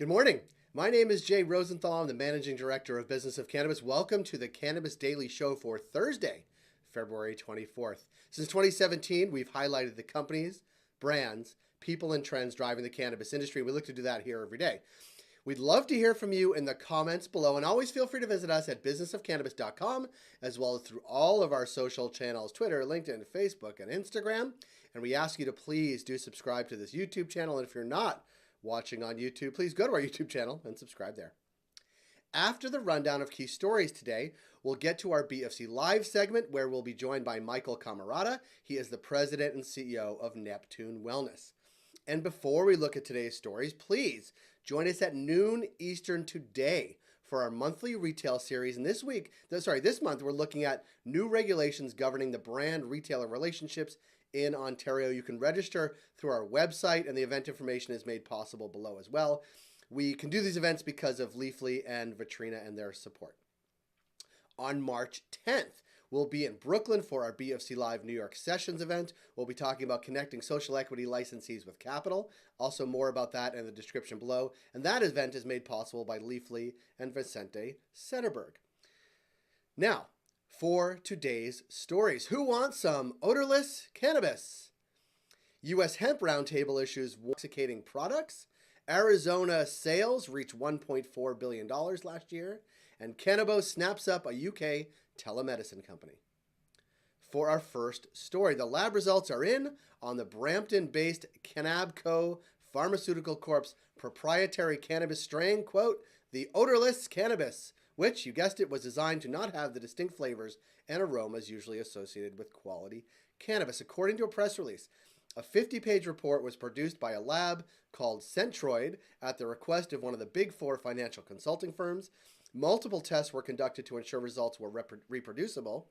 Good morning. My name is Jay Rosenthal. I'm the Managing Director of Business of Cannabis. Welcome to the Cannabis Daily Show for Thursday, February 24th. Since 2017, we've highlighted the companies, brands, people, and trends driving the cannabis industry. We look to do that here every day. We'd love to hear from you in the comments below, and always feel free to visit us at businessofcannabis.com, as well as through all of our social channels, Twitter, LinkedIn, Facebook, and Instagram. And we ask you to please do subscribe to this YouTube channel, and if you're not watching on YouTube, please go to our YouTube channel and subscribe there. After the rundown of key stories today, we'll get to our BofC Live segment, where we'll be joined by Michael Cammarata. He is the president and CEO of Neptune Wellness. And before we look at today's stories, please join us at noon Eastern today for our monthly retail series. And this month, we're looking at new regulations governing the brand retailer relationships in Ontario. You can register through our website, and the event information is made possible below as well. We can do these events because of Leafly and Vitrina and their support. On March 10th, we'll be in Brooklyn for our BofC Live New York Sessions event. We'll be talking about connecting social equity licensees with capital. Also, more about that in the description below. And that event is made possible by Leafly and Vicente Sederberg. Now, for today's stories. Who wants some odorless cannabis? U.S. Hemp Roundtable issues intoxicating products. Arizona sales reached $1.4 billion last year. And Cannabis snaps up a UK telemedicine company. For our first story, the lab results are in on the Brampton-based Cannabco Pharmaceutical Corp's proprietary cannabis strain, quote, the odorless cannabis, which, you guessed it, was designed to not have the distinct flavors and aromas usually associated with quality cannabis. According to a press release, a 50-page report was produced by a lab called Centroid at the request of one of the Big Four financial consulting firms. Multiple tests were conducted to ensure results were reproducible.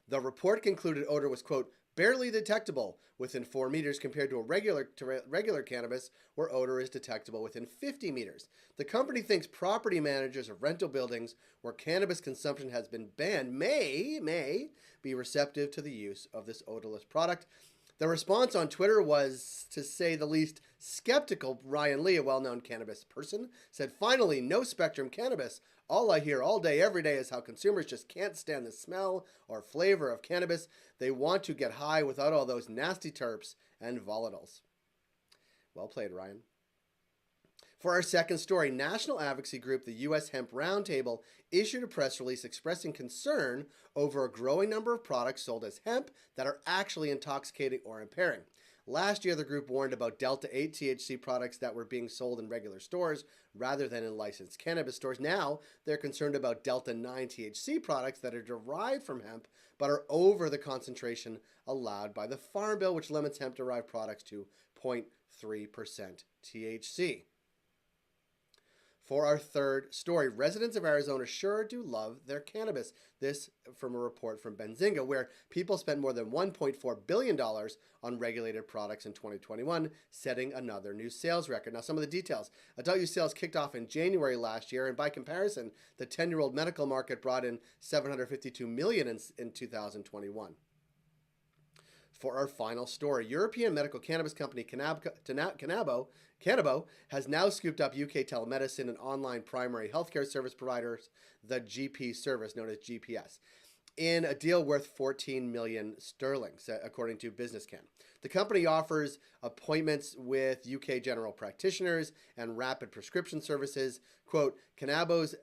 The report concluded odor was, quote, barely detectable within 4 meters compared to regular cannabis, where odor is detectable within 50 meters. The company thinks property managers of rental buildings where cannabis consumption has been banned may be receptive to the use of this odorless product. The response on Twitter was, to say the least, skeptical. Ryan Lee, a well-known cannabis person, said, finally, no spectrum cannabis. All I hear all day, every day is how consumers just can't stand the smell or flavor of cannabis. They want to get high without all those nasty terps and volatiles. Well played, Ryan. For our second story, national advocacy group, the U.S. Hemp Roundtable, issued a press release expressing concern over a growing number of products sold as hemp that are actually intoxicating or impairing. Last year, the group warned about Delta-8 THC products that were being sold in regular stores rather than in licensed cannabis stores. Now, they're concerned about Delta-9 THC products that are derived from hemp but are over the concentration allowed by the Farm Bill, which limits hemp-derived products to 0.3% THC. For our third story, residents of Arizona sure do love their cannabis. This from a report from Benzinga, where people spent more than $1.4 billion on regulated products in 2021, setting another new sales record. Now, some of the details. Adult use sales kicked off in January last year, and by comparison, the 10-year-old medical market brought in $752 million in 2021. For our final story, European medical cannabis company Cannabo has now scooped up UK telemedicine and online primary healthcare service providers, the GP service known as GPS, in a deal worth 14 million sterling, according to Business Can. The company offers appointments with UK general practitioners and rapid prescription services. Quote, Cannabo's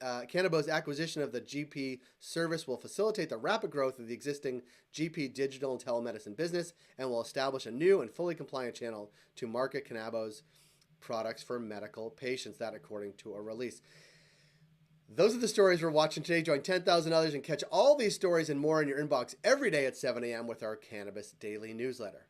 acquisition of the GP service will facilitate the rapid growth of the existing GP digital and telemedicine business and will establish a new and fully compliant channel to market Cannabo's products for medical patients. That according to a release. Those are the stories we're watching today. Join 10,000 others and catch all these stories and more in your inbox every day at 7 a.m. with our Cannabis Daily newsletter.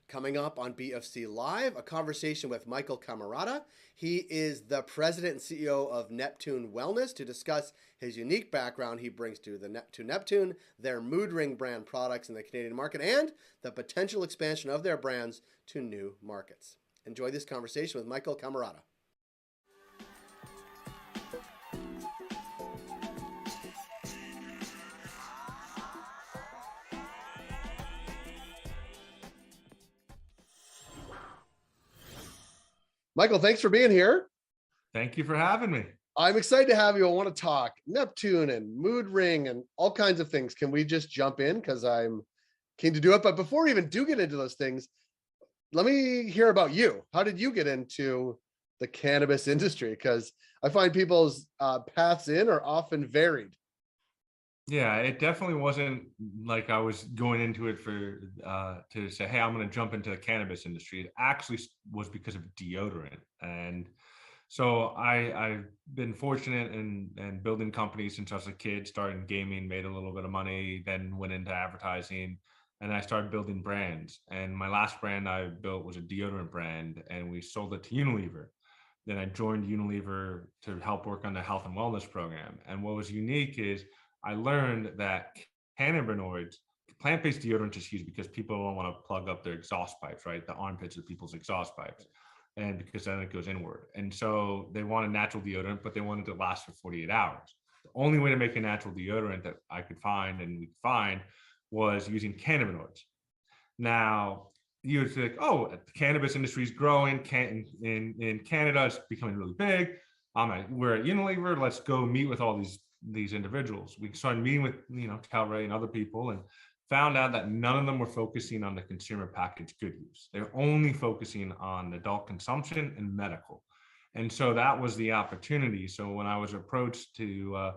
Coming up on BofC Live, a conversation with Michael Cammarata. He is the president and CEO of Neptune Wellness, to discuss his unique background he brings to Neptune, their Mood Ring brand products in the Canadian market, and the potential expansion of their brands to new markets. Enjoy this conversation with Michael Cammarata. Michael, thanks for being here. Thank you for having me. I'm excited to have you. I want to talk Neptune and mood ring and all kinds of things. Can we just jump in? Because I'm keen to do it. But before we even do get into those things, let me hear about you. How did you get into the cannabis industry? Because I find people's paths in are often varied. Yeah, it definitely wasn't like I was going into it for to say, hey, I'm going to jump into the cannabis industry. It actually was because of deodorant. And so I've been fortunate in building companies since I was a kid, started in gaming, made a little bit of money, then went into advertising, and I started building brands. And my last brand I built was a deodorant brand, and we sold it to Unilever. Then I joined Unilever to help work on the health and wellness program. And what was unique is I learned that cannabinoids, plant-based deodorant is used because people don't want to plug up their exhaust pipes, right? The armpits of people's exhaust pipes. And because then it goes inward. And so they want a natural deodorant, but they wanted to last for 48 hours. The only way to make a natural deodorant that I could find and we could find was using cannabinoids. Now, you would think, oh, the cannabis industry is growing. In Canada, it's becoming really big. We're at Unilever. Let's go meet with all these individuals. We started meeting with Calray and other people, and found out that none of them were focusing on the consumer packaged good use. They were only focusing on adult consumption and medical. And so that was the opportunity. So when I was approached to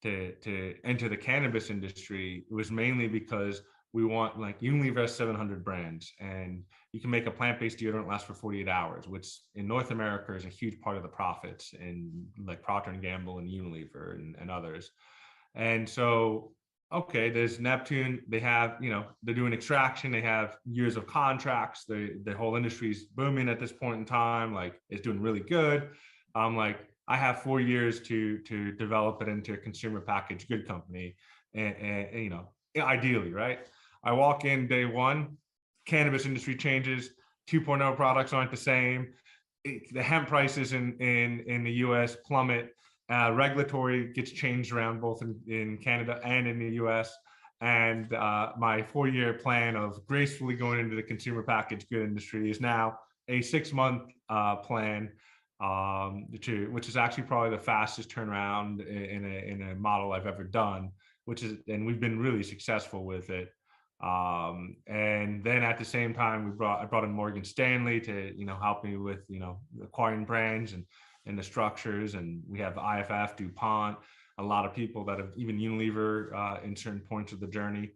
enter the cannabis industry, it was mainly because we want, like, Unilever has 700 brands, and you can make a plant-based deodorant last for 48 hours, which in North America is a huge part of the profits in like Procter and Gamble and Unilever and others. And so, okay, there's Neptune. They have, they're doing extraction. They have years of contracts. The whole industry is booming at this point in time. Like, it's doing really good. I'm like, I have 4 years to develop it into a consumer packaged good company, and ideally, right? I walk in day one, cannabis industry changes. 2.0 products aren't the same. The hemp prices in the US plummet. Regulatory gets changed around both in Canada and in the US. And my 4-year plan of gracefully going into the consumer packaged good industry is now a 6-month plan, which is actually probably the fastest turnaround in a model I've ever done, and we've been really successful with it. And then at the same time, I brought in Morgan Stanley to help me with acquiring brands and the structures, and we have IFF, DuPont, a lot of people that have even Unilever in certain points of the journey.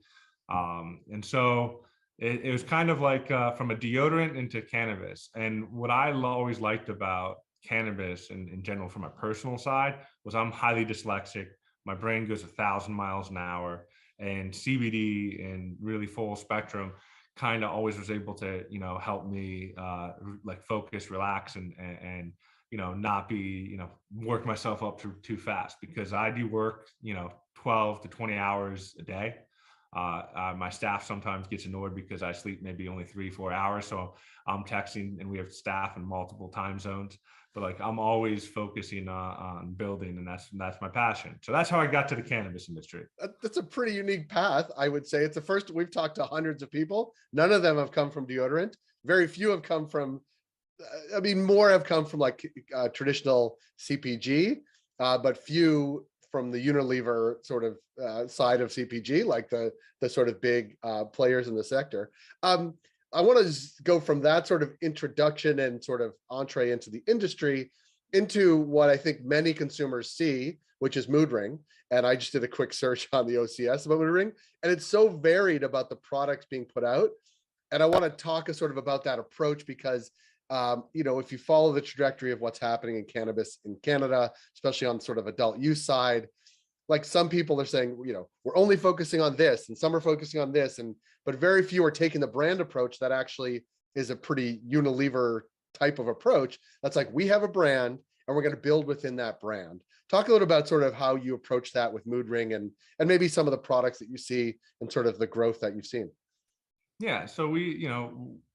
And so it was kind of like from a deodorant into cannabis. And what I always liked about cannabis and in general from a personal side was I'm highly dyslexic. My brain goes 1,000 miles an hour, and CBD and really full spectrum kind of always was able to help me like focus, relax, and not be work myself up too fast, because I do work 12 to 20 hours a day. My staff sometimes gets annoyed because I sleep maybe only 3-4 hours, so I'm texting, and we have staff in multiple time zones. But like, I'm always focusing on building, and that's my passion. So that's how I got to the cannabis industry. That's a pretty unique path, I would say. It's the first. We've talked to hundreds of people. None of them have come from deodorant. Very few have come from, I mean, more have come from like traditional CPG, but few from the Unilever sort of side of CPG, like the sort of big players in the sector. I want to go from that sort of introduction and sort of entree into the industry into what I think many consumers see, which is mood ring. And I just did a quick search on the OCS about mood ring, and it's so varied about the products being put out. And I want to talk sort of about that approach because if you follow the trajectory of what's happening in cannabis in Canada, especially on sort of adult use side, like some people are saying, we're only focusing on this, and some are focusing on this, but very few are taking the brand approach that actually is a pretty Unilever type of approach. That's like, we have a brand and we're going to build within that brand. Talk a little about sort of how you approach that with mood ring and maybe some of the products that you see and sort of the growth that you've seen. Yeah. So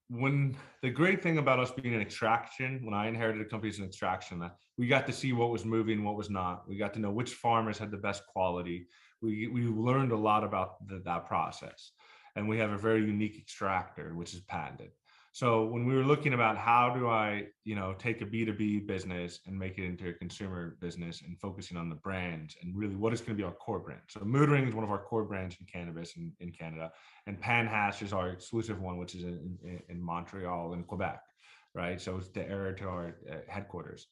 when the great thing about us being in extraction, when I inherited a company in extraction, we got to see what was moving, what was not. We got to know which farmers had the best quality. We learned a lot about that process, and we have a very unique extractor, which is patented. So when we were looking about how do I, take a B2B business and make it into a consumer business and focusing on the brands and really what is going to be our core brand. So Mood Ring is one of our core brands in cannabis in Canada, and Pan Hash is our exclusive one, which is in Montreal and Quebec, right? So it's the heir to our headquarters.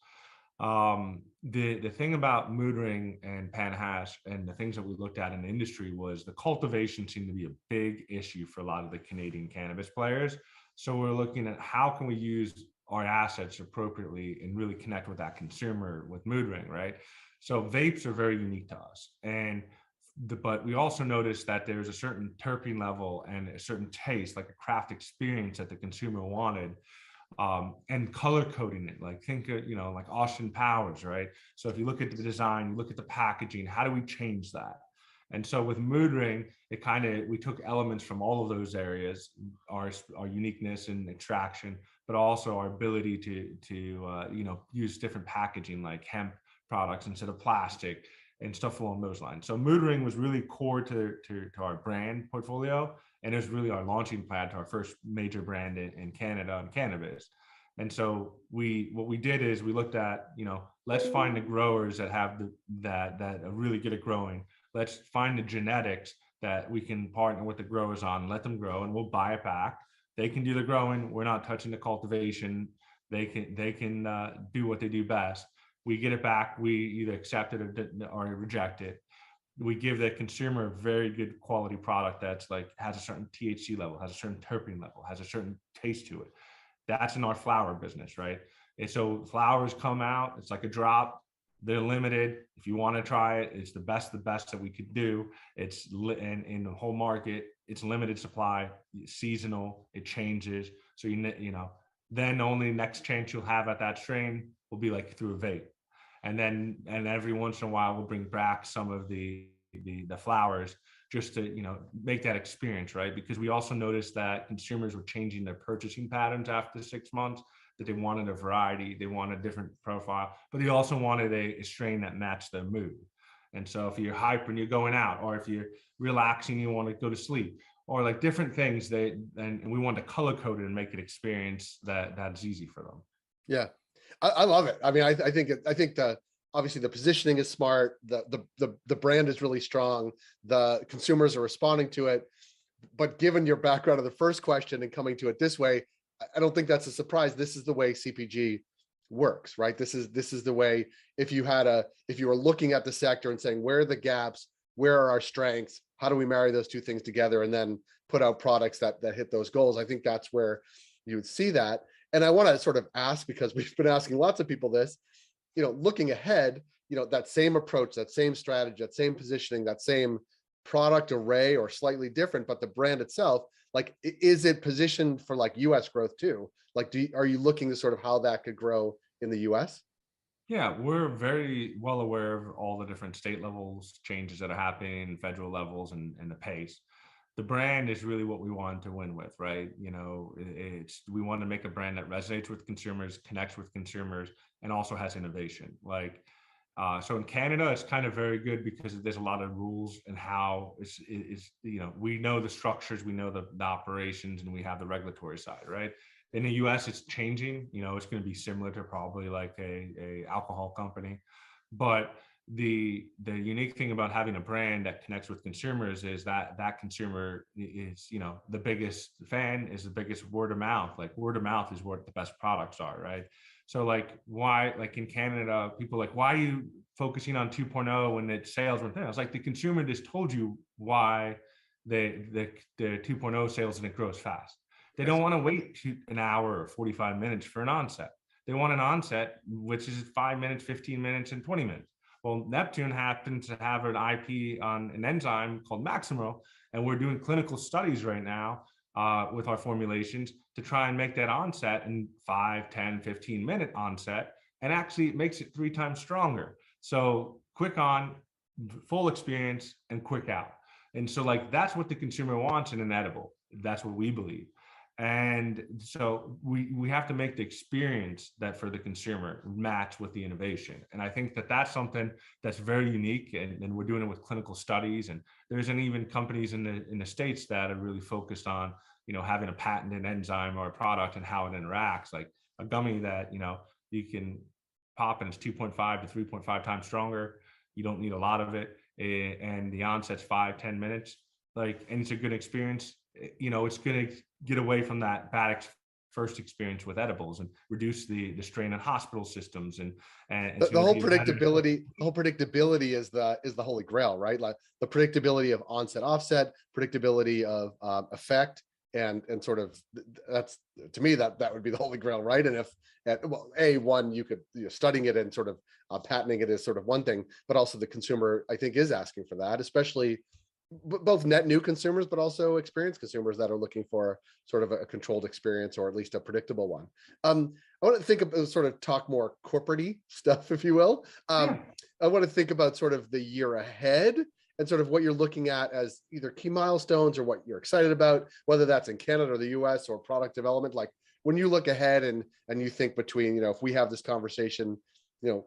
The thing about Mood Ring and Pan Hash and the things that we looked at in the industry was the cultivation seemed to be a big issue for a lot of the Canadian cannabis players. So we're looking at how can we use our assets appropriately and really connect with that consumer with Mood Ring, right? So vapes are very unique to us, but we also noticed that there's a certain terpene level and a certain taste, like a craft experience that the consumer wanted, and color coding it. Like think of, like Austin Powers, right? So if you look at the design, you look at the packaging, how do we change that? And so with Mood Ring, we took elements from all of those areas, our uniqueness and extraction, but also our ability to use different packaging like hemp products instead of plastic and stuff along those lines. So Mood Ring was really core to our brand portfolio, and it was really our launching pad to our first major brand in Canada on cannabis. And so what we did is we looked at, let's find the growers that have that are really good at growing. Let's find the genetics that we can partner with the growers on, let them grow, and we'll buy it back. They can do the growing. We're not touching the cultivation. They can do what they do best. We get it back. We either accept it or reject it. We give the consumer a very good quality product that's like has a certain THC level, has a certain terpene level, has a certain taste to it. That's in our flower business, right? And so flowers come out, it's like a drop. They're limited. If you want to try it, it's the best that we could do. It's in the whole market. It's limited supply, seasonal. It changes. So then the only next chance you'll have at that strain will be like through a vape, and every once in a while we'll bring back some of the flowers just to make that experience, right? Because we also noticed that consumers were changing their purchasing patterns after 6 months, that they wanted a variety, they wanted a different profile, but they also wanted a strain that matched their mood. And so if you're hyper and you're going out, or if you're relaxing, you want to go to sleep, or like different things, and we want to color code it and make it experience that's easy for them. Yeah, I love it. I mean, I think obviously the positioning is smart. The brand is really strong. The consumers are responding to it. But given your background of the first question and coming to it this way, I don't think that's a surprise. This is the way CPG works, right? This is the way. If you were looking at the sector and saying, where are the gaps? Where are our strengths? How do we marry those two things together and then put out products that hit those goals? I think that's where you would see that. And I want to sort of ask, because we've been asking lots of people this, looking ahead, that same approach, that same strategy, that same positioning, that same product array, or slightly different, but the brand itself, like, is it positioned for like US growth too? Like, are you looking to sort of how that could grow in the US? Yeah, we're very well aware of all the different state levels, changes that are happening, federal levels, and the pace. The brand is really what we want to win with, right? We want to make a brand that resonates with consumers, connects with consumers, and also has innovation. So in Canada, it's kind of very good because there's a lot of rules and how we know the structures, we know the operations, and we have the regulatory side, right? In the US, it's changing. It's going to be similar to probably like a alcohol company, but the unique thing about having a brand that connects with consumers is that consumer is, the biggest fan is the biggest word of mouth. Like word of mouth is what the best products are, right? So why, in Canada, people why are you focusing on 2.0 when its sales went down? I was like, the consumer just told you why the 2.0 sales didn't grow as fast. They don't want to wait an hour or 45 minutes for an onset. They want an onset, which is 5 minutes, 15 minutes, and 20 minutes. Well, Neptune happens to have an IP on an enzyme called Maximo, and we're doing clinical studies right now with our formulations to try and make that onset in 5, 10, 15-minute onset, and actually it makes it 3 times stronger. So quick on, full experience, and quick out. And so that's what the consumer wants in an edible. That's what we believe. And so we have to make the experience that for the consumer match with the innovation. And I think that's something that's very unique, and we're doing it with clinical studies. And there isn't even companies in the States that are really focused on having a patented enzyme or a product and how it interacts. Like a gummy that, you can pop and it's 2.5 to 3.5 times stronger. You don't need a lot of it. And the onset's 5-10 minutes. Like, and it's a good experience. It's going to get away from that bad first experience with edibles and reduce the strain on hospital systems and the whole predictability is the holy grail, right? Like the predictability of onset, offset, predictability of effect, and sort of, that's, to me, that would be the holy grail, right? And if you could, studying it and sort of patenting it is sort of one thing, but also the consumer, I think, is asking for that, especially both net new consumers, but also experienced consumers that are looking for sort of a controlled experience, or at least a predictable one. I want to think of sort of talk more corporate-y stuff, if you will. I want to think about sort of the year ahead and sort of what you're looking at as either key milestones or what you're excited about, whether that's in Canada or the US or product development. Like when you look ahead and you think between, if we have this conversation,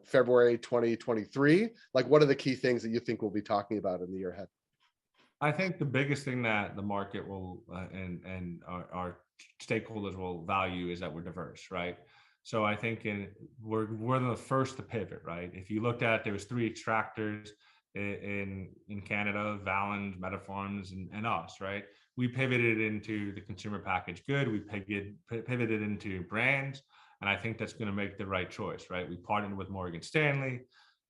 February 2023, like what are the key things that you think we'll be talking about in the year ahead? I think the biggest thing that the market will and our stakeholders will value is that we're diverse, right? So I think we're the first to pivot, right? If you looked at, there was 3 extractors in Canada: Valens, Metaforms, and us, right? We pivoted into the consumer packaged good. We pivoted into brands, and I think that's going to make the right choice, right? We partnered with Morgan Stanley.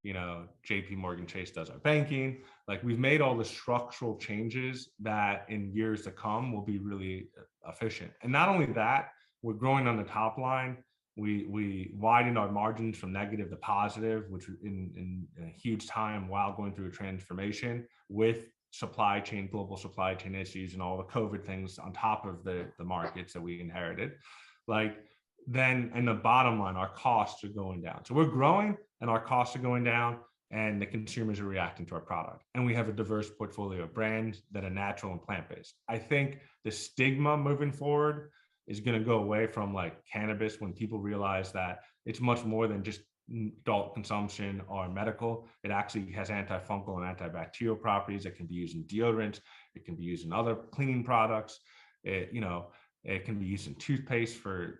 JP Morgan Chase does our banking. Like, we've made all the structural changes that in years to come will be really efficient. And not only that, we're growing on the top line. We widened our margins from negative to positive, which in a huge time while going through a transformation with global supply chain issues and all the COVID things on top of the markets that we inherited. And the bottom line, our costs are going down. So we're growing and our costs are going down, and the consumers are reacting to our product. And we have a diverse portfolio of brands that are natural and plant-based. I think the stigma moving forward is going to go away from like cannabis, when people realize that it's much more than just adult consumption or medical. It actually has antifungal and antibacterial properties that can be used in deodorants. It can be used in other cleaning products. It can be used in toothpaste for,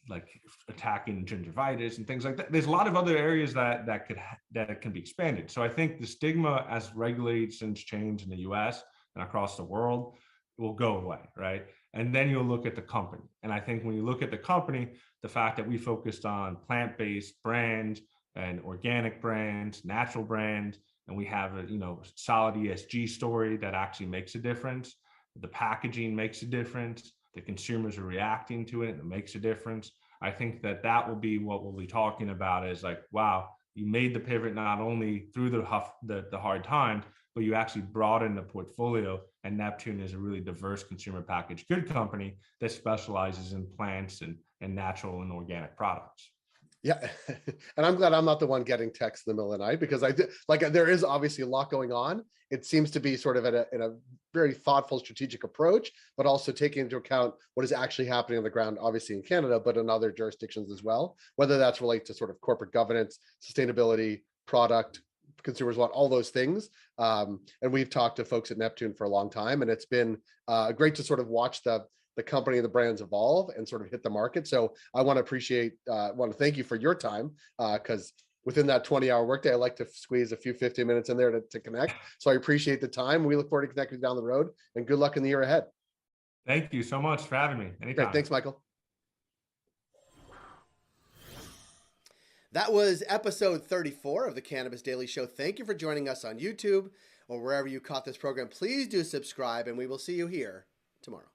like attacking gingivitis and things like that. There's a lot of other areas that can be expanded. So I think the stigma, as regulations change in the US and across the world, will go away, right? And then you'll look at the company. And I think when you look at the company, the fact that we focused on plant-based brands and organic brands, natural brands, and we have a solid ESG story that actually makes a difference. The packaging makes a difference. The consumers are reacting to it, and it makes a difference. I think that will be what we'll be talking about, is like, wow, you made the pivot not only through the hard times, but you actually broadened the portfolio. And Neptune is a really diverse consumer packaged good company that specializes in plants and natural and organic products. Yeah, and I'm glad I'm not the one getting texts in the middle of the night, because there is obviously a lot going on. It seems to be sort of in a very thoughtful, strategic approach, but also taking into account what is actually happening on the ground, obviously in Canada, but in other jurisdictions as well, whether that's related to sort of corporate governance, sustainability, product, consumers want, all those things. And we've talked to folks at Neptune for a long time, and it's been great to sort of watch the company and the brands evolve and sort of hit the market. So I want to thank you for your time, because within that 20-hour workday, I like to squeeze a few 15 minutes in there to connect. So I appreciate the time. We look forward to connecting down the road, and good luck in the year ahead. Thank you so much for having me. Anytime. Great. Thanks, Michael. That was episode 34 of the Cannabis Daily Show. Thank you for joining us on YouTube or wherever you caught this program. Please do subscribe, and we will see you here tomorrow.